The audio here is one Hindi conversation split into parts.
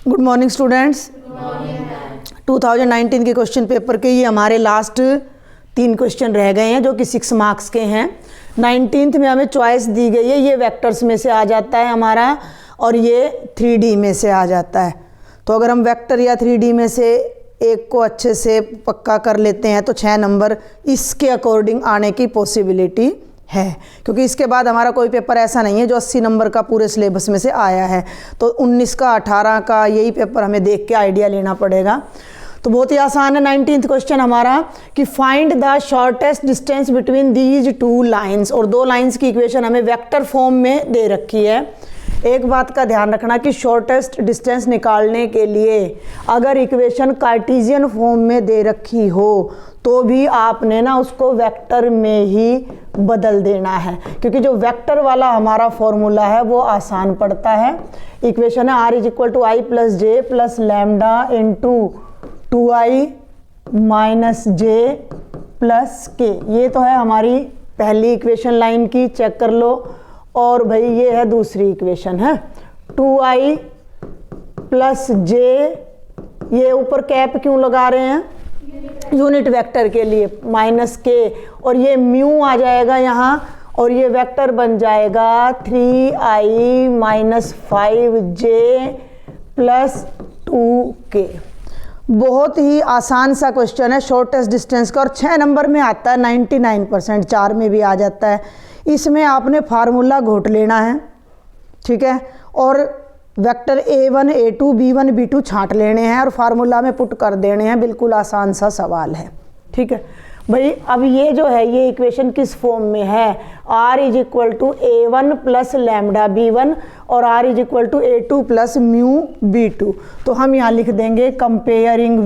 Good morning students. 2019 के क्वेश्चन पेपर के ये हमारे लास्ट 3 क्वेश्चन रह गए हैं जो कि 6 मार्क्स के हैं। 19th में हमें चॉइस दी गई है, ये वेक्टर्स में से आ जाता है हमारा और ये 3D में से आ जाता है। तो अगर हम वेक्टर या 3D में से एक को अच्छे से पक्का कर लेते हैं तो 6 नंबर इसके अकॉर्डिंग आने की पॉसिबिलिटी है, क्योंकि इसके बाद हमारा कोई पेपर ऐसा नहीं है जो 80 नंबर का पूरे सिलेबस में से आया है। तो 19 का 18 का यही पेपर हमें देख के आइडिया लेना पड़ेगा। तो बहुत ही आसान है। 19th क्वेश्चन हमारा कि find the shortest distance between these 2 lines, और 2 लाइन्स की इक्वेशन हमें वेक्टर फॉर्म में दे रखी है। एक बात का ध्यान रखना कि शॉर्टेस्ट डिस्टेंस निकालने के लिए अगर इक्वेशन कार्टेशियन फॉर्म में दे रखी हो तो भी आपने ना उसको वेक्टर में ही बदल देना है, क्योंकि जो वेक्टर वाला हमारा फॉर्मूला है वो आसान पड़ता है। इक्वेशन है r = i + j + lambda × 2i - j + k। ये तो है हमारी पहली इक्वेशन लाइन की, चेक कर लो। और भाई ये है दूसरी इक्वेशन है 2i + j। ये ऊपर कैप क्यों लगा रहे हैं? यूनिट वेक्टर के लिए -k, और ये म्यू आ जाएगा यहाँ और ये वेक्टर बन जाएगा 3i - 5j + 2k। बहुत ही आसान सा क्वेश्चन है शॉर्टेस्ट डिस्टेंस का, और 6 नंबर में आता है 99%, 4 में भी आ जाता है। इसमें आपने फार्मूला घोट लेना है, ठीक है, और vector a1 a2 b1 b2 छांट लेने हैं और फार्मूला में पुट कर देने हैं। बिल्कुल आसान सा सवाल है, ठीक है भाई। अब ये जो है ये इक्वेशन किस फॉर्म में है? r = a1 + लैम्डा b1 और r = a2 + म्यू b2। तो हम यहाँ लिख देंगे कंपेयरिंग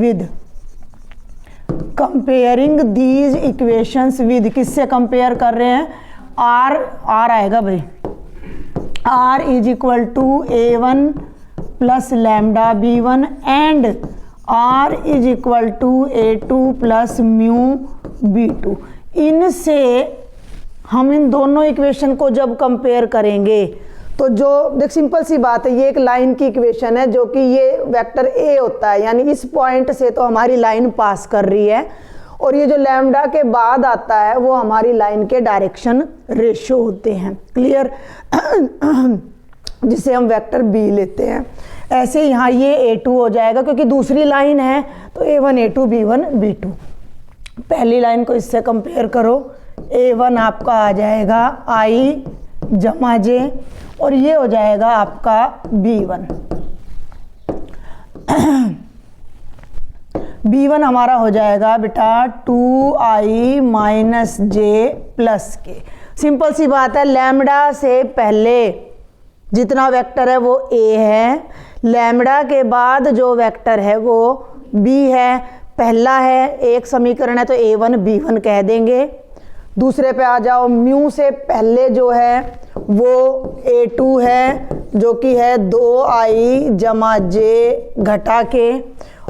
दीज इक्वेशंस विद, किससे कंपेयर कर रहे हैं? r आएगा भाई, r = a1 + lambda b1 and r = a2 + mu b2। इनसे हम इन दोनों इक्वेशन को जब कंपेयर करेंगे तो जो देख सिंपल सी बात है, ये एक लाइन की इक्वेशन है जो कि ये वेक्टर a होता है, यानी इस पॉइंट से तो हमारी लाइन पास कर रही है, और ये जो लैम्डा के बाद आता है वो हमारी लाइन के डायरेक्शन रेशियो होते हैं। क्लियर? जिसे हम वेक्टर b लेते हैं। ऐसे यहाँ ये a2 हो जाएगा क्योंकि दूसरी लाइन है, तो a1 a2 b1 b2। पहली लाइन को इससे कंपेयर करो, a1 आपका आ जाएगा i + j और ये हो जाएगा आपका b1। b1 हमारा हो जाएगा बेटा 2i - j + k। सिंपल सी बात है, लैम्डा से पहले जितना वेक्टर है वो a है, लैम्डा के बाद जो वेक्टर है वो b है। पहला है, एक समीकरण है तो a1 b1 कह देंगे। दूसरे पे आ जाओ, म्यू से पहले जो है वो a2 है जो कि है 2i + j = k,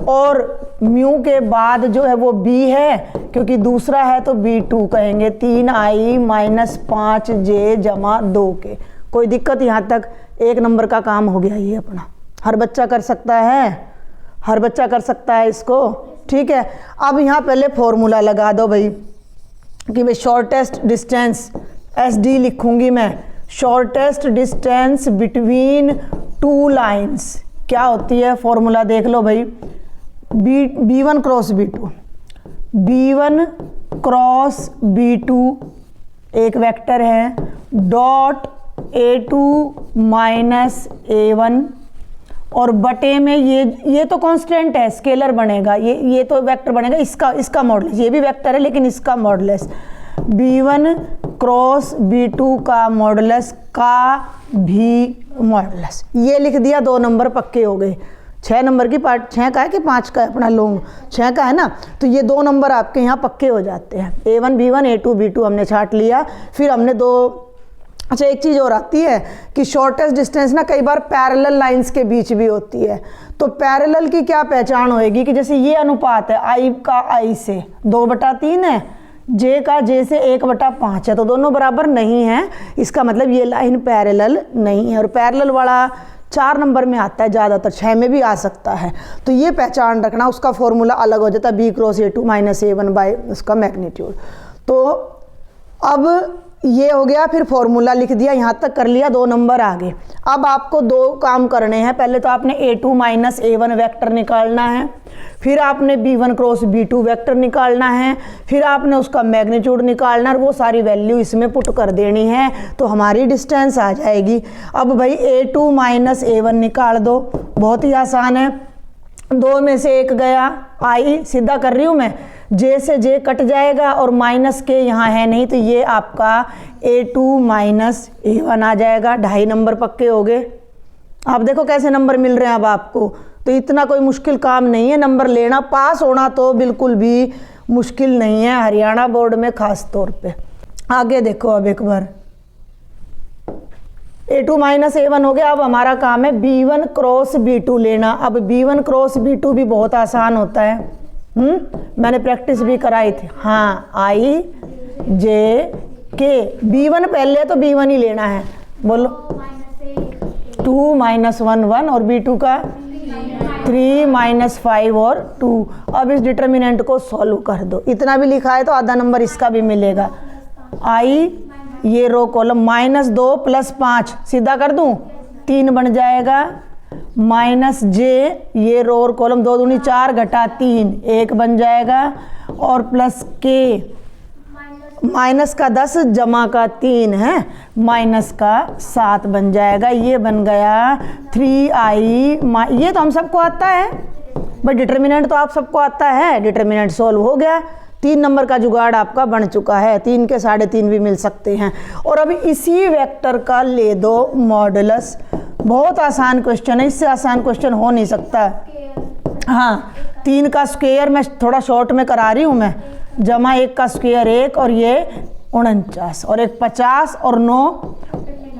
और म्यू के बाद जो है वो b है क्योंकि दूसरा है तो b2 कहेंगे, 3i - 5j = 2k। कोई दिक्कत? यहाँ तक 1 नंबर का काम हो गया ये अपना। हर बच्चा कर सकता है, हर बच्चा कर सकता है इसको, ठीक है। अब यहाँ पहले फॉर्मूला लगा दो भाई कि भाई शॉर्टेस्ट डिस्टेंस SD लिखूंगी मैं, शॉर्टेस्ट डिस्टेंस बिटवीन 2 लाइन्स क्या होती है? फॉर्मूला देख लो भाई, b1 × b2, b1 × b2 एक वेक्टर है, डॉट a2 - a1, और बटे में ये तो कांस्टेंट है, स्केलर बनेगा, ये तो वेक्टर बनेगा, इसका मॉडुलस, ये भी वेक्टर है लेकिन इसका मॉडुलस, b1 × b2 का मॉडुलस का भी मॉडुलस। ये लिख दिया, 2 नंबर पक्के हो गए। 6 नंबर की पार्ट 6 का है कि 5 का है? अपना लॉन्ग 6 का है ना, तो ये 2 नंबर आपके यहाँ पक्के हो जाते हैं। a1 b1 a2 b2 हमने छाट लिया। फिर हमने 2, अच्छा एक चीज़ और आती है कि शॉर्टेस्ट डिस्टेंस ना कई बार पैरेलल लाइंस के बीच भी होती है। तो पैरेलल की क्या पहचान होएगी कि जैसे ये अनुपात है i का i से 2/3 है, j का j से 1/5 है, तो दोनों बराबर नहीं है, इसका मतलब ये लाइन पैरेलल नहीं है। और पैरेलल वाला 4 नंबर में आता है ज़्यादातर, 6 में भी आ सकता है। तो ये पहचान रखना, उसका फॉर्मूला अलग हो जाता है, B cross A two minus A one by उसका मैग्नीट्यूड। तो अब ये हो गया, फिर फॉर्मूला लिख दिया, यहाँ तक कर लिया, 2 नंबर आगे। अब आपको 2 काम करने हैं। पहले तो आपने a2 माइनस a1 वेक्टर निकालना है, फिर आपने b1 क्रॉस b2 वेक्टर निकालना है, फिर आपने उसका मैग्नीट्यूड निकालना है और वो सारी वैल्यू इसमें पुट कर देनी है, तो हमारी डिस्टेंस आ जाएगी। अब भाई a2 माइनस a1 निकाल दो, बहुत ही आसान है। 2 में से 1 गया, आई सीधा कर रही हूँ मैं, जे से जे कट जाएगा और माइनस के यहाँ है नहीं, तो ये आपका a2 माइनस a1 आ जाएगा। 2.5 नंबर पक्के हो गए। आप देखो कैसे नंबर मिल रहे हैं अब आपको, तो इतना कोई मुश्किल काम नहीं है नंबर लेना। पास होना तो बिल्कुल भी मुश्किल नहीं है हरियाणा बोर्ड में खास तौर पे। आगे देखो अब एक बार, a2 माइनस a1 हो गया। अब हमारा काम है b1 क्रॉस b2 लेना। अब b1 क्रॉस b2 भी बहुत आसान होता है, मैंने प्रैक्टिस भी कराई थी। हाँ, आई जे के, b1 पहले तो b1 ही लेना है, बोलो। 2 माइनस 1 1 और b2 का 3 माइनस 5 और 2। अब इस डिटर्मिनेंट को सॉल्व कर दो। इतना भी लिखा है तो आधा नंबर इसका भी मिलेगा। आई ये रो कॉलम -2 + 5 सीधा कर दूं, 3 बन जाएगा। माइनस जे ये रो और कॉलम 2 दूनी 4 घटा 3 1 बन जाएगा, और प्लस के माइनस का 10 जमा का 3 है, माइनस का 7 बन जाएगा। ये बन गया 3i। ये तो हम सबको आता है, बट डिटर्मिनेंट तो आप सबको आता है। डिटर्मिनेंट सॉल्व हो गया, 3 नंबर का जुगाड़ आपका बन चुका है। 3 के 3.5 भी मिल सकते हैं। और अभी इसी वेक्टर का ले दो मॉडुलस। बहुत आसान क्वेश्चन है, इससे आसान क्वेश्चन हो नहीं सकता। हाँ, 3 का स्क्वायर मैं थोड़ा शॉर्ट में करा रही हूँ मैं, जमा 1 का स्क्वायर 1 और ये 49 और 1 50 और 9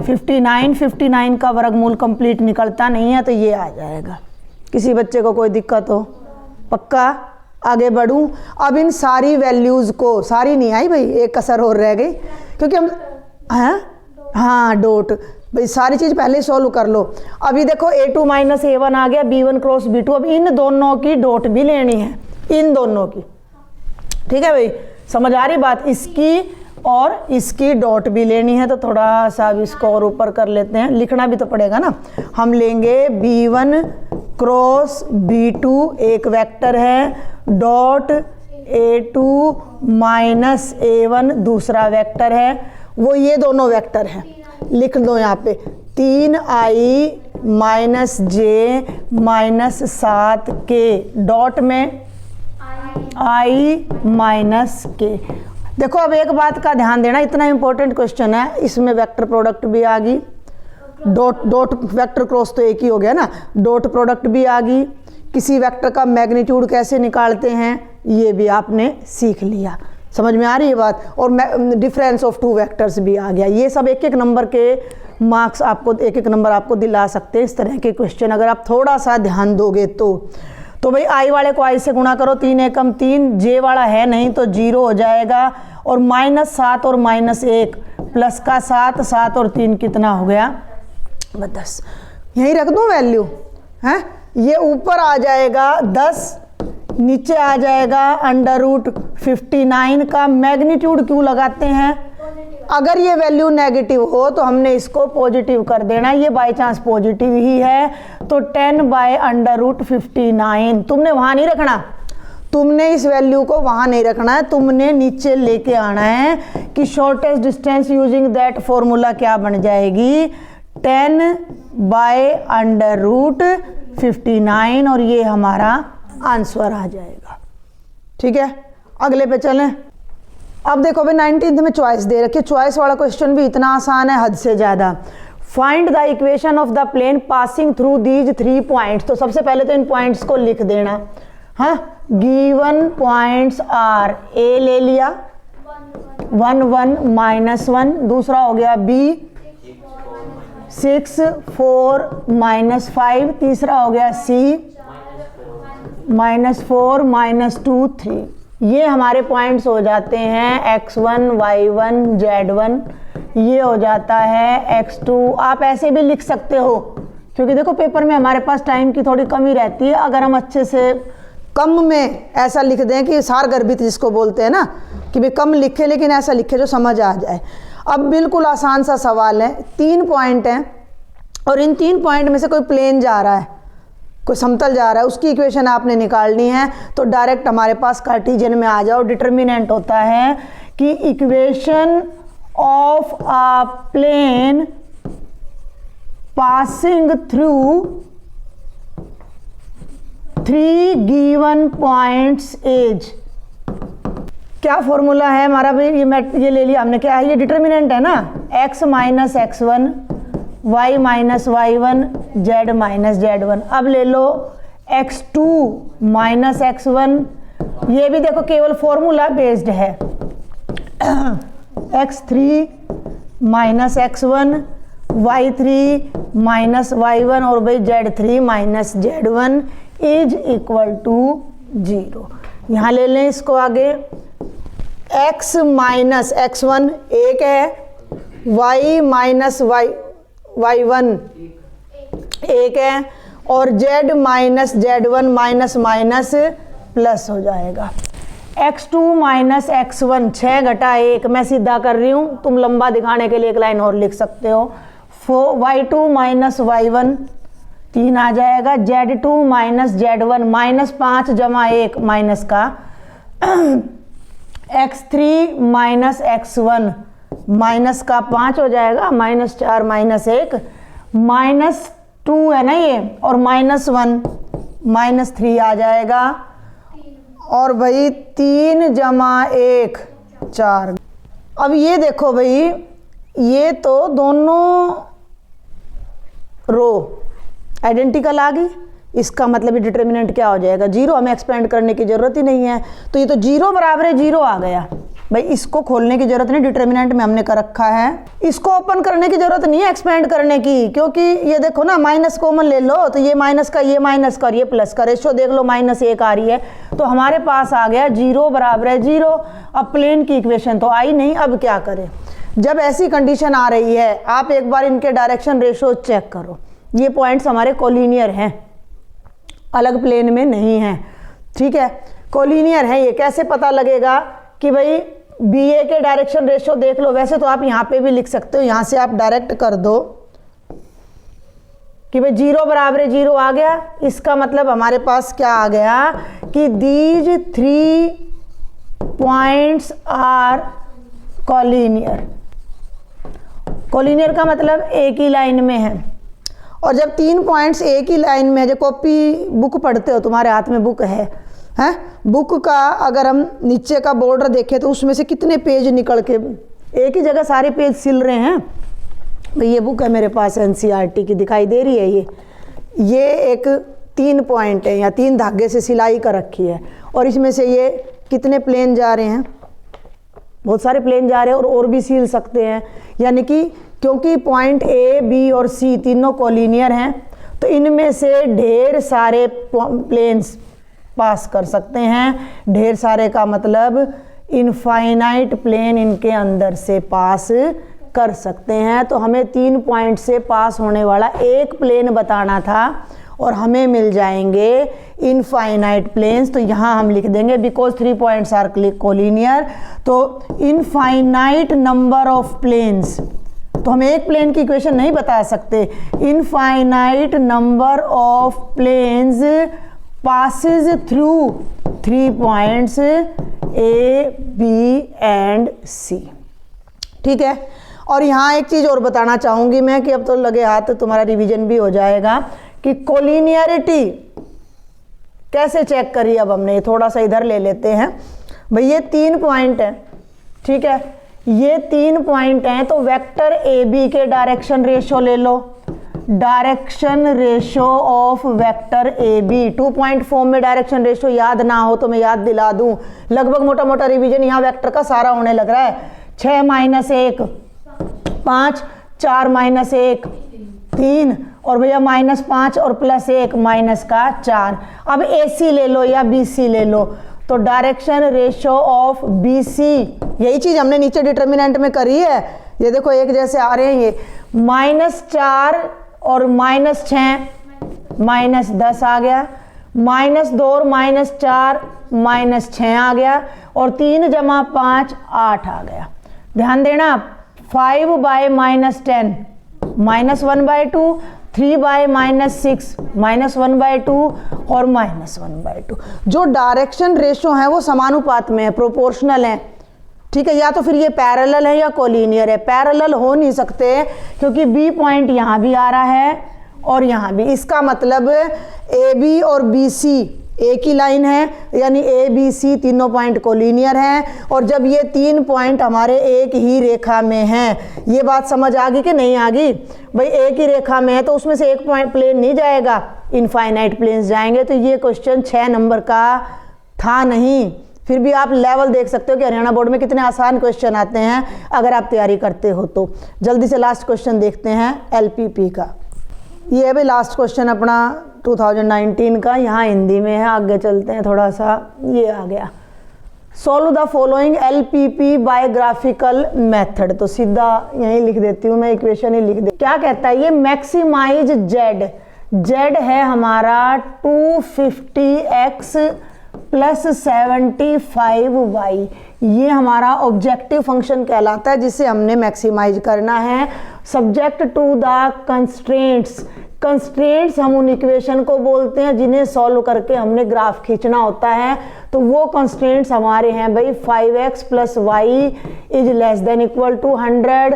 59। 59 का वर्गमूल कंप्लीट निकलता नहीं है, तो ये आ जाएगा। किसी बच्चे को कोई दिक्कत हो? पक्का? आगे बढ़ूं। अब इन सारी वैल्यूज़ को, सारी नहीं आई भाई, एक कसर और रह गई, क्योंकि हम हाँ डॉट, भाई सारी चीज़ पहले सॉल्व कर लो। अभी देखो a2 माइनस a1 आ गया, b1 क्रॉस b2। अब इन दोनों की डॉट भी लेनी है, इन दोनों की। ठीक है भाई, समझ आ रही बात? इसकी और इसकी डॉट भी लेनी है, तो थोड़ा सा अब इसको और ऊपर कर लेते हैं, लिखना भी तो पड़ेगा ना। हम लेंगे b1 क्रॉस b2 एक वेक्टर है, डॉट a2 माइनस a1 दूसरा वेक्टर है, वो ये दोनों वेक्टर हैं। लिख दो यहाँ पे 3i माइनस जे माइनस 7k, डॉट में i माइनस k। देखो अब एक बात का ध्यान देना, इतना इंपॉर्टेंट क्वेश्चन है, इसमें वेक्टर प्रोडक्ट भी आ गई, डॉट वेक्टर क्रॉस तो एक ही हो गया ना, डॉट प्रोडक्ट भी आ गई। किसी वेक्टर का मैग्नीट्यूड कैसे निकालते हैं ये भी आपने सीख लिया। समझ में आ रही है बात? और डिफरेंस ऑफ 2 वेक्टर्स भी आ गया। ये सब 1-1 नंबर के मार्क्स आपको, 1-1 नंबर आपको दिला सकते हैं इस तरह के क्वेश्चन, अगर आप थोड़ा सा ध्यान दोगे तो भाई आई वाले को आई से गुणा करो, 3 एकम 3, जे वाला है नहीं तो 0 हो जाएगा, और -7 और -1 प्लस का 7, 7 और 3 कितना हो गया? 10। यहीं रख दूँ वैल्यू है, ये ऊपर आ जाएगा 10, नीचे आ जाएगा √59 का मैग्नीट्यूड क्यों लगाते हैं? अगर ये वैल्यू नेगेटिव हो तो हमने इसको पॉजिटिव कर देना, ये बाय चांस पॉजिटिव ही है, तो 10/√59। तुमने वहाँ नहीं रखना, तुमने इस वैल्यू को वहाँ नहीं रखना है, तुमने नीचे लेके आना है कि shortest distance using that formula क्या बन जाएगी? 10/√59, और ये हमारा आंसर आ जाएगा। ठीक है, अगले पे चलें। अब देखो भाई 19th में चॉइस दे रखी है, चॉइस वाला क्वेश्चन भी इतना आसान है हद से ज़्यादा। Find the equation of the plane passing through these 3 points. तो सबसे पहले तो इन पॉइंट्स को लिख देना। हाँ, गिवन पॉइंट्स आर, ए ले लिया 1 1 -1, दूसरा हो गया बी 6 4 -5, तीसरा हो गया सी -4 -2 3। ये हमारे पॉइंट्स हो जाते हैं x1 y1 z1, ये हो जाता है x2। आप ऐसे भी लिख सकते हो क्योंकि देखो पेपर में हमारे पास टाइम की थोड़ी कमी रहती है। अगर हम अच्छे से कम में ऐसा लिख दें कि सारगर्भित जिसको बोलते हैं ना, कि भाई कम लिखे लेकिन ऐसा लिखे जो समझ आ जाए। अब बिल्कुल आसान सा सवाल है, 3 पॉइंट हैं और इन 3 पॉइंट में से कोई प्लेन जा रहा है, कोई समतल जा रहा है, उसकी इक्वेशन आपने निकालनी है। तो डायरेक्ट हमारे पास कार्टेशियन में आ जाओ। डिटर्मिनेंट होता है कि equation of a plane passing through 3 given points as. क्या फॉर्मूला है हमारा भाई, ये ले लिया हमने, क्या है ये डिटर्मिनेंट है ना, x minus x1 y minus y1 z minus z1। अब ले लो x2 माइनस x1, ये भी देखो केवल फॉर्मूला बेस्ड है, x3 minus x1 y3 minus y1 और भाई z3 minus z1 is equal to 0। यहाँ ले लें इसको आगे, x माइनस x1 1 है, y माइनस y1 1 है और z minus z1 minus minus plus हो जाएगा। x2 माइनस x1 6 घटा 1, मैं सीधा कर रही हूँ, तुम लंबा दिखाने के लिए एक लाइन और लिख सकते हो। y2 माइनस y1 3 आ जाएगा, z2 माइनस z1 माइनस 5 जमा 1 माइनस का, x3 माइनस x1 माइनस का 5 हो जाएगा, माइनस 4 माइनस 1 माइनस 2 है ना ये, और माइनस 1 माइनस 3 आ जाएगा, और भाई 3 जमा 1 4। अब ये देखो भाई, ये तो दोनों रो आइडेंटिकल आ गई, इसका मतलब डिटर्मिनेंट क्या हो जाएगा 0। हमें एक्सपेंड करने की जरूरत ही नहीं है, तो ये तो 0 बराबर है 0 आ गया भाई। इसको खोलने की जरूरत नहीं, डिटर्मिनेंट में हमने कर रखा है। इसको ओपन करने की जरूरत नहीं है एक्सपेंड करने की, क्योंकि ये देखो ना माइनस कॉमन ले लो, तो ये माइनस का ये माइनस का और ये प्लस का रेशो देख लो माइनस 1 आ रही है, तो हमारे पास आ गया 0 बराबर है 0। अब प्लेन की इक्वेशन तो आई नहीं, अब क्या करें। जब ऐसी कंडीशन आ रही है, आप एक बार इनके डायरेक्शन रेशो चेक करो। ये पॉइंट्स हमारे कोलिनियर हैं, अलग प्लेन में नहीं है, ठीक है, कोलिनियर है। ये कैसे पता लगेगा कि भाई BA के डायरेक्शन रेशो देख लो। वैसे तो आप यहाँ पे भी लिख सकते हो, यहाँ से आप डायरेक्ट कर दो कि भाई 0 बराबर 0 आ गया। इसका मतलब हमारे पास क्या आ गया कि दीज 3 पॉइंट्स आर कोलिनियर। कोलिनियर का मतलब एक ही लाइन में है, और जब 3 पॉइंट्स एक ही लाइन में है, जो कॉपी बुक पढ़ते हो, तुम्हारे हाथ में बुक है बुक का अगर हम नीचे का बॉर्डर देखें तो उसमें से कितने पेज निकल के एक ही जगह सारे पेज सिल रहे हैं। भाई ये बुक है मेरे पास NCERT की, दिखाई दे रही है ये एक 3 पॉइंट है या 3 धागे से सिलाई कर रखी है, और इसमें से ये कितने प्लेन जा रहे हैं, बहुत सारे प्लेन जा रहे हैं, और भी सिल सकते हैं। यानी कि क्योंकि पॉइंट A, B और C तीनों कोलिनियर हैं, तो इनमें से ढेर सारे प्लेन्स पास कर सकते हैं। ढेर सारे का मतलब इनफाइनाइट प्लेन इनके अंदर से पास कर सकते हैं। तो हमें 3 पॉइंट से पास होने वाला एक प्लेन बताना था, और हमें मिल जाएंगे इनफाइनाइट प्लेन्स। तो यहाँ हम लिख देंगे बिकॉज 3 पॉइंट्स आर कोलिनियर, तो इनफाइनाइट नंबर ऑफ प्लेन्स। तो हम एक प्लेन की इक्वेशन नहीं बता सकते। Infinite number of planes passes through 3 points A, B and C, ठीक है। और यहाँ एक चीज़ और बताना चाहूँगी मैं कि अब तो लगे हाथ तुम्हारा रिवीजन भी हो जाएगा कि कोलिनियरिटी कैसे चेक करी। अब हमने थोड़ा सा इधर ले लेते हैं भाई, ये 3 पॉइंट है, ठीक है, ये 3 पॉइंट हैं, तो वेक्टर AB के डायरेक्शन रेशो ले लो। Direction ratio of vector AB 2 point form में डायरेक्शन रेशो याद ना हो तो मैं याद दिला दूं, लगभग मोटा मोटा रिवीजन यहाँ वेक्टर का सारा होने लग रहा है। 6 माइनस 1 5, 4 माइनस 1 3, और भैया माइनस 5 और प्लस 1 माइनस का 4। अब AC ले लो या BC ले लो, तो डायरेक्शन रेशो ऑफ BC, यही चीज़ हमने नीचे डिटर्मिनेंट में करी है। ये देखो एक जैसे आ रहे हैं ये, -4 और -6 -10 आ गया, -2 और -4 -6 आ गया, और 3 + 5 8 आ गया। ध्यान देना, 5 बाय -10 -1/2, 3 बाय -6 -1/2 और -1/2। जो डायरेक्शन रेशो है वो समानुपात में है, प्रोपोर्शनल है। ठीक है, या तो फिर ये पैरेलल है या कोलिनियर है। पैरेलल हो नहीं सकते क्योंकि बी पॉइंट यहाँ भी आ रहा है और यहाँ भी। इसका मतलब ए बी और बी सी एक ही लाइन है, यानी ए बी सी तीनों पॉइंट कोलिनियर हैं। और जब ये 3 पॉइंट हमारे एक ही रेखा में हैं, ये बात समझ आ गई कि नहीं आ गई? भाई एक ही रेखा में है तो उसमें से एक पॉइंट प्लेन नहीं जाएगा, इनफाइनाइट प्लेन्स जाएंगे। तो ये क्वेश्चन 6 नंबर का था नहीं। फिर भी आप लेवल देख सकते हो कि हरियाणा बोर्ड में कितने आसान क्वेश्चन आते हैं अगर आप तैयारी करते हो तो। जल्दी से लास्ट क्वेश्चन देखते हैं एलपीपी का। ये है भाई लास्ट क्वेश्चन अपना 2019 का, यहाँ हिंदी में है। आगे चलते हैं थोड़ा सा, ये आ गया, solve the following LPP by graphical method. तो सीधा यहीं लिख देती हूँ मैं, इक्वेशन ही लिख दे। क्या कहता है ये? मैक्सिमाइज जेड, जेड है हमारा 250x + 75y। ये हमारा ऑब्जेक्टिव फंक्शन कहलाता है जिसे हमने मैक्सिमाइज करना है। Subject to the constraints, constraints हम उन इक्वेशन को बोलते हैं जिन्हें सॉल्व करके हमने ग्राफ खींचना होता है। तो वो कंस्ट्रेंट्स हमारे हैं भाई 5x + y is less than equal to 100,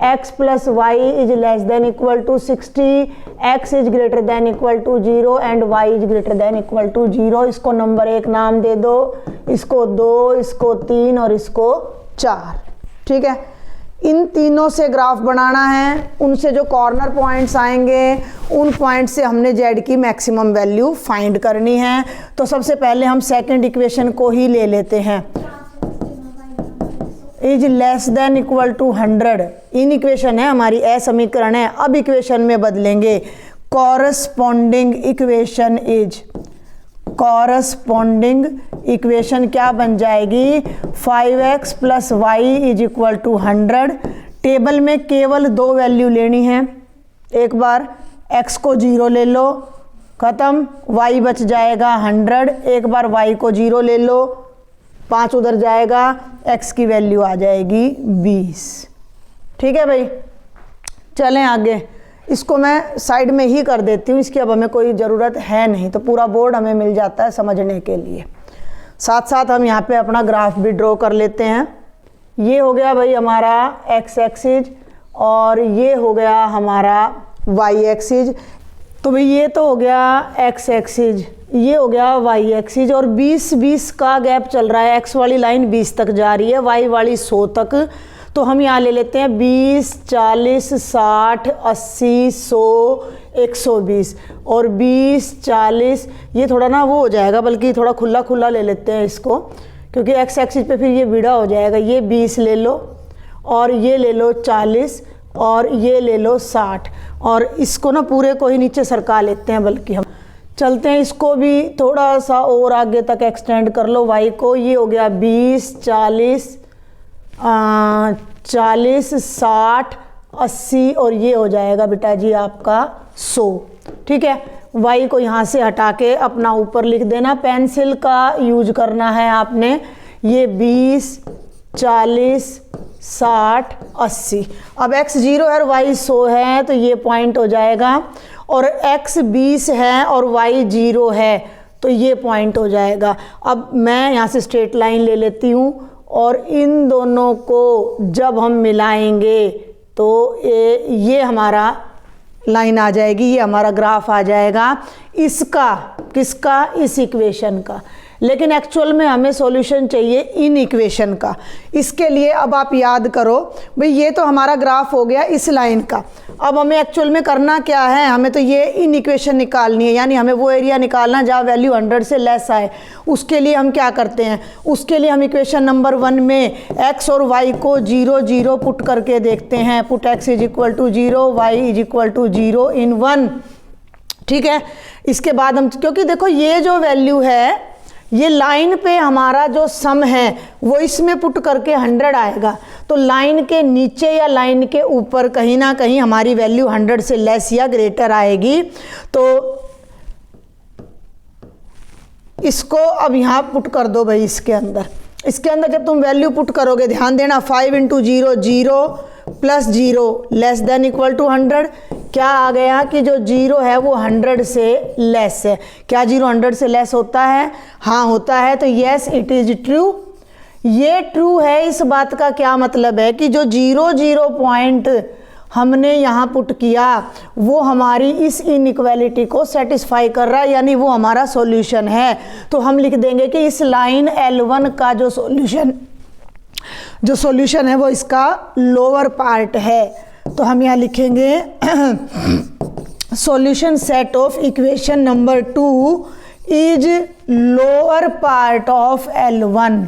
x + y is less than equal to 60, x is greater than equal to 0 and y is greater than equal to 0। इसको नंबर 1 नाम दे दो, इसको 2, इसको 3 और इसको 4। ठीक है, इन तीनों से ग्राफ बनाना है। उनसे जो कॉर्नर पॉइंट्स आएंगे उन पॉइंट से हमने जेड की मैक्सिमम वैल्यू फाइंड करनी है। तो सबसे पहले हम सेकंड इक्वेशन को ही ले लेते हैं, is less than equal to 100। Inequation है हमारी, ए समीकरण है। अब इक्वेशन में बदलेंगे, corresponding equation is, corresponding equation क्या बन जाएगी? 5x + y is equal to 100। Table में केवल 2 वैल्यू लेनी है। एक बार x को 0 ले लो, ख़त्म, y बच जाएगा 100। एक बार y को 0 ले लो, 5 उधर जाएगा, x की वैल्यू आ जाएगी 20। ठीक है भाई, चलें आगे। इसको मैं साइड में ही कर देती हूँ, इसकी अब हमें कोई ज़रूरत है नहीं, तो पूरा बोर्ड हमें मिल जाता है समझने के लिए। साथ साथ हम यहाँ पे अपना ग्राफ भी ड्रॉ कर लेते हैं। ये हो गया भाई हमारा x एक्सिस और ये हो गया हमारा y एक्सिस। तो भाई ये तो हो गया x एक्सिस, ये हो गया y एक्सिस, और 20-20 का गैप चल रहा है। x वाली लाइन 20 तक जा रही है, y वाली 100 तक। तो हम यहाँ ले लेते हैं 20, 40, 60, 80, 100, 120 और 20, 40। ये थोड़ा ना वो हो जाएगा, बल्कि थोड़ा खुला खुला ले लेते हैं इसको, क्योंकि एक्स एक्सिस पे फिर ये विड़ा हो जाएगा। ये 20 ले लो और ये ले लो 40 और ये ले लो 60, और इसको ना पूरे को ही नीचे सरका लेते हैं। बल्कि हम चलते हैं, इसको भी थोड़ा सा और आगे तक एक्सटेंड कर लो y को। ये हो गया 20, 40, 40, 60, 80 और ये हो जाएगा बेटा जी आपका 100। ठीक है, y को यहाँ से हटा के अपना ऊपर लिख देना, पेंसिल का यूज करना है आपने। ये 20, 40, 60, 80। अब x 0 है और y 100 है, तो ये पॉइंट हो जाएगा। और x 20 है और y 0 है, तो ये पॉइंट हो जाएगा। अब मैं यहाँ से स्ट्रेट लाइन ले लेती हूँ और इन दोनों को जब हम मिलाएंगे तो ये हमारा लाइन आ जाएगी, ये हमारा ग्राफ आ जाएगा इसका, किसका? इस इक्वेशन का। लेकिन एक्चुअल में हमें सॉल्यूशन चाहिए इन इक्वेशन का। इसके लिए अब आप याद करो भाई, ये तो हमारा ग्राफ हो गया इस लाइन का। अब हमें एक्चुअल में करना क्या है? हमें तो ये इन इक्वेशन निकालनी है, यानी हमें वो एरिया निकालना जहाँ वैल्यू 100 से लेस आए। उसके लिए हम क्या करते हैं? उसके लिए हम इक्वेशन नंबर 1 में x और y को 0, 0 पुट करके देखते हैं। Put x is equal to 0, y is equal to 0 in 1। ठीक है, इसके बाद हम, क्योंकि देखो ये जो वैल्यू है, ये लाइन पे हमारा जो सम है वो इसमें पुट करके 100 आएगा। तो तो लाइन के नीचे या लाइन के ऊपर कहीं ना कहीं हमारी वैल्यू 100 से लेस या ग्रेटर आएगी। तो इसको अब यहाँ पुट कर दो भाई इसके अंदर जब तुम वैल्यू पुट करोगे, ध्यान देना, 5 × 0 0 plus 0 less than equal to 100। क्या आ गया कि जो 0 है वो 100 से लेस है। क्या 0 100 से लेस होता है? हाँ होता है। तो येस इट इज ट्रू, ये ट्रू है। इस बात का क्या मतलब है कि जो 0 पॉइंट हमने यहाँ पुट किया वो हमारी इस इनइक्वालिटी को सेटिस्फाई कर रहा है, यानी वो हमारा सॉल्यूशन है। तो हम लिख देंगे कि इस लाइन L1 का जो सॉल्यूशन है वो इसका लोअर पार्ट है। तो हम यहाँ लिखेंगे solution set of equation number 2 is lower part of L1,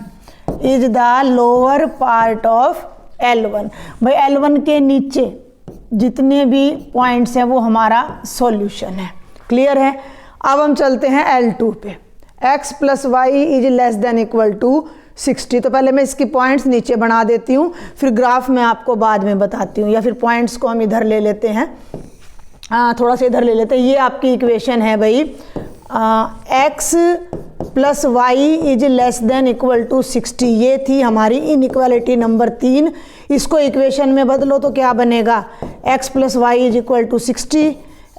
is the lower part of L1। भाई L1 के नीचे जितने भी पॉइंट्स हैं वो हमारा सॉल्यूशन है। क्लियर है? अब हम चलते हैं L2 पे। x + y is less than equal to 60। तो पहले मैं इसकी पॉइंट्स नीचे बना देती हूँ, फिर ग्राफ में आपको बाद में बताती हूँ, या फिर पॉइंट्स को हम इधर ले लेते हैं, थोड़ा सा इधर ले लेते हैं। ये आपकी इक्वेशन है भाई, x + y is less than equal to 60। ये थी हमारी इनइक्वालिटी नंबर 3। इसको इक्वेशन में बदलो तो क्या बनेगा? x + y is equal to 60।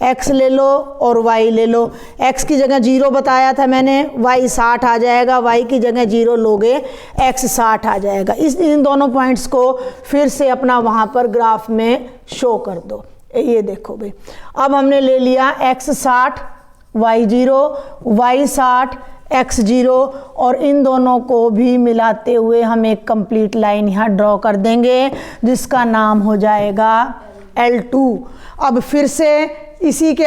x ले लो और y ले लो। x की जगह 0 बताया था मैंने, y 60 आ जाएगा। y की जगह 0 लोगे, x 60 आ जाएगा। इन दोनों पॉइंट्स को फिर से अपना वहाँ पर ग्राफ में शो कर दो। ये देखो भाई, अब हमने ले लिया x 60 y 0, y 60 x 0, और इन दोनों को भी मिलाते हुए हम एक कंप्लीट लाइन यहाँ ड्रॉ कर देंगे जिसका नाम हो जाएगा L2। अब फिर से इसी के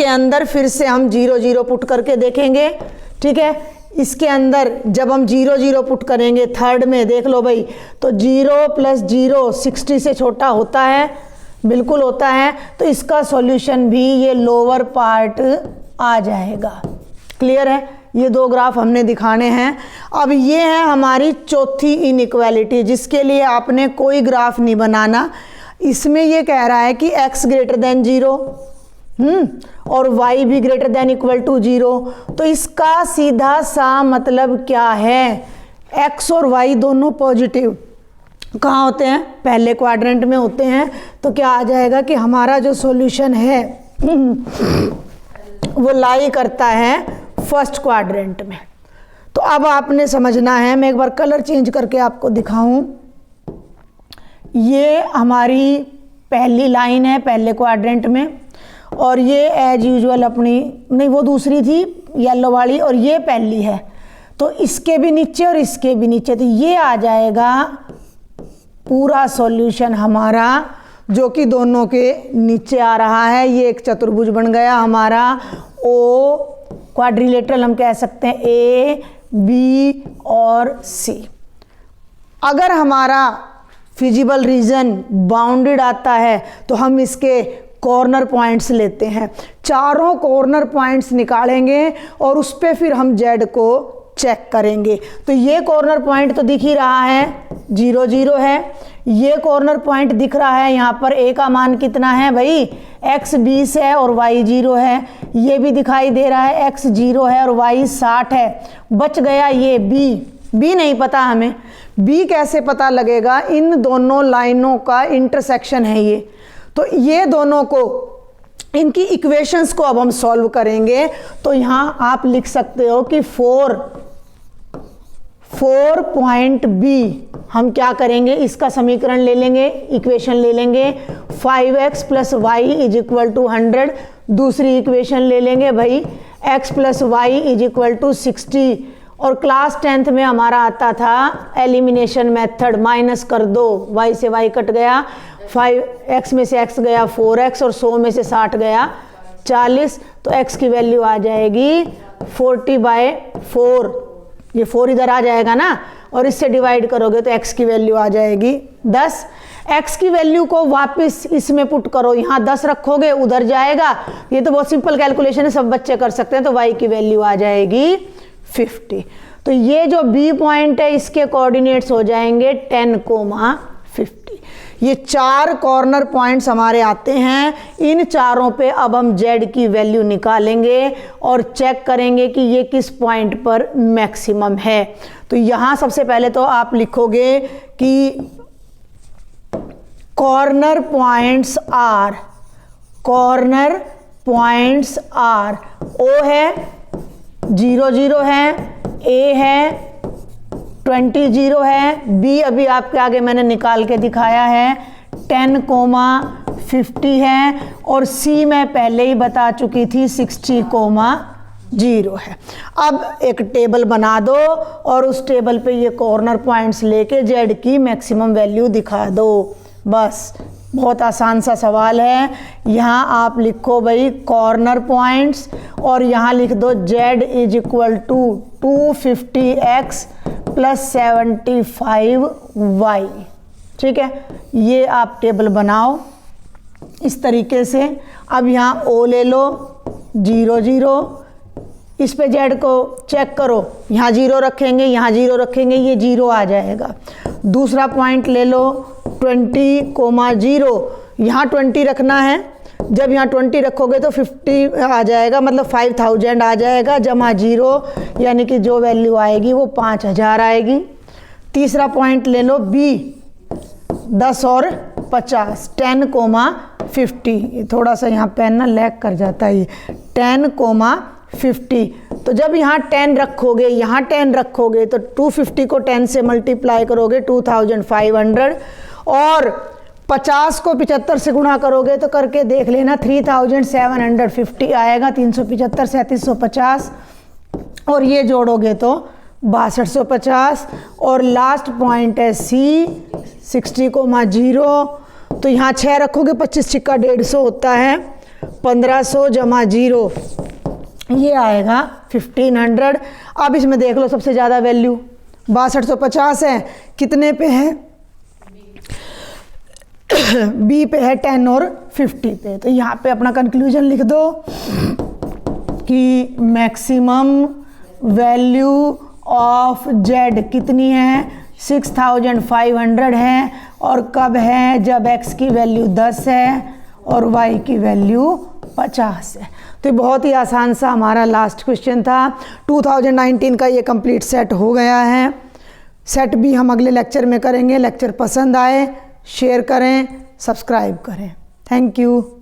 अंदर फिर से हम 0 0 पुट करके देखेंगे। ठीक है, इसके अंदर जब हम 0 0 पुट करेंगे थर्ड में, देख लो भाई, तो 0 + 0 60 से छोटा होता है, बिल्कुल होता है। तो इसका सॉल्यूशन भी ये लोअर पार्ट आ जाएगा। क्लियर है? ये दो ग्राफ हमने दिखाने हैं। अब ये है हमारी चौथी इनइक्वालिटी, जिसके लिए आपने कोई ग्राफ नहीं बनाना। इसमें ये कह रहा है कि x > 0 और y भी > 0। तो इसका सीधा सा मतलब क्या है? x और y दोनों पॉजिटिव कहाँ होते हैं? पहले क्वाड्रेंट में होते हैं। तो क्या आ जाएगा कि हमारा जो सॉल्यूशन है वो लाई करता है फर्स्ट क्वाड्रेंट में। तो अब आपने समझना है, मैं एक बार कलर चेंज करके आपको दिखाऊं। ये हमारी पहली लाइन है पहले क्वाड्रेंट में, और ये एज यूजुअल अपनी नहीं, वो दूसरी थी येलो वाली, और ये पहली है। तो इसके भी नीचे और इसके भी नीचे, तो ये आ जाएगा पूरा सॉल्यूशन हमारा, जो कि दोनों के नीचे आ रहा है। ये एक चतुर्भुज बन गया हमारा, ओ क्वाड्रिलेटरल हम कह सकते हैं, A, B और C। अगर हमारा फिजिबल रीजन बाउंडेड आता है तो हम इसके कॉर्नर पॉइंट्स लेते हैं, चारों कॉर्नर पॉइंट्स निकालेंगे और उस पे फिर हम Z को चेक करेंगे। तो ये कॉर्नर पॉइंट तो दिख ही रहा है, 0 0 है। ये कॉर्नर पॉइंट दिख रहा है, यहाँ पर A का मान कितना है भाई? x 20 है और y 0 है। ये भी दिखाई दे रहा है, x 0 है और y 60 है। बच गया ये B नहीं पता हमें। B कैसे पता लगेगा? इन दोनों लाइनों का इंटरसेक्शन है ये। तो ये दोनों को, इनकी इक्वेशंस को अब हम सॉल्व करेंगे। तो यहाँ आप लिख सकते हो कि 4 पॉइंट B हम क्या करेंगे? इसका समीकरण ले लेंगे, इक्वेशन ले लेंगे, 5x + y is equal to 100। दूसरी इक्वेशन ले लेंगे भाई, x + y is equal to 60। और क्लास 10th में हमारा आता था एलिमिनेशन मेथड, माइनस कर दो, y से y कट गया, 5x में से x गया 4x और 100 में से 60 गया 40। तो x की वैल्यू आ जाएगी 40/4। ये 4 इधर आ जाएगा ना, और इससे डिवाइड करोगे तो x की वैल्यू आ जाएगी 10। x की वैल्यू को वापस इसमें पुट करो, यहाँ 10 रखोगे उधर जाएगा। ये तो बहुत सिंपल कैलकुलेशन है, सब बच्चे कर सकते हैं। तो y की वैल्यू आ जाएगी 50। तो ये जो बी पॉइंट है इसके कोऑर्डिनेट्स हो जाएंगे 10,50। ये 4 कॉर्नर पॉइंट्स हमारे आते हैं। इन चारों पे अब हम जेड की वैल्यू निकालेंगे और चेक करेंगे कि ये किस पॉइंट पर मैक्सिमम है। तो यहाँ सबसे पहले तो आप लिखोगे कि कॉर्नर पॉइंट्स आर ओ है 0 0 है, ए है 20 0 है, बी अभी आपके आगे मैंने निकाल के दिखाया है 10,50 है, और सी मैं पहले ही बता चुकी थी 60,0 है। अब एक टेबल बना दो और उस टेबल पे ये कॉर्नर पॉइंट्स लेके जेड की मैक्सिमम वैल्यू दिखा दो। बस बहुत आसान सा सवाल है। यहाँ आप लिखो भाई कॉर्नर पॉइंट्स और यहाँ लिख दो z is equal to 250x plus 75y। ठीक है, ये आप टेबल बनाओ इस तरीके से। अब यहाँ o ले लो 0 0, इस पे z को चेक करो, यहाँ 0 रखेंगे, यहाँ 0 रखेंगे, ये 0 आ जाएगा। दूसरा पॉइंट ले लो 20,0, यहाँ 20 रखना है। जब यहाँ 20 रखोगे तो 50 आ जाएगा, मतलब 5,000 आ जाएगा, जमा 0 यानी कि जो वैल्यू आएगी वो 5,000 आएगी। तीसरा पॉइंट ले लो बी 10 और 50, 10,50। ये थोड़ा सा यहाँ पेन ना लैग कर जाता है, 10,50। तो जब यहाँ 10 रखोगे, यहाँ 10 रखोगे तो 250 को 10 से मल्टीप्लाई करोगे 2,500, और 50 को 75 से गुणा करोगे तो करके देख लेना 3,750 आएगा। 375 3750 और ये जोड़ोगे तो 6250। और लास्ट पॉइंट है सी 60,0। तो यहाँ 6 रखोगे, 25 छिक्का 150 होता है, 1500 जमा 0 ये आएगा 1500। अब इसमें देख लो सबसे ज़्यादा वैल्यू 6250 है, कितने पे है? बी पे है 10 और 50 पे। तो यहाँ पे अपना कंक्लूजन लिख दो कि मैक्सिमम वैल्यू ऑफ जेड कितनी है? 6500 है। और कब है? जब x की वैल्यू 10 है और y की वैल्यू 50 है। तो बहुत ही आसान सा हमारा लास्ट क्वेश्चन था। 2019 का ये कंप्लीट सेट हो गया है। सेट भी हम अगले लेक्चर में करेंगे। लेक्चर पसंद आए शेयर करें, सब्सक्राइब करें। Thank you.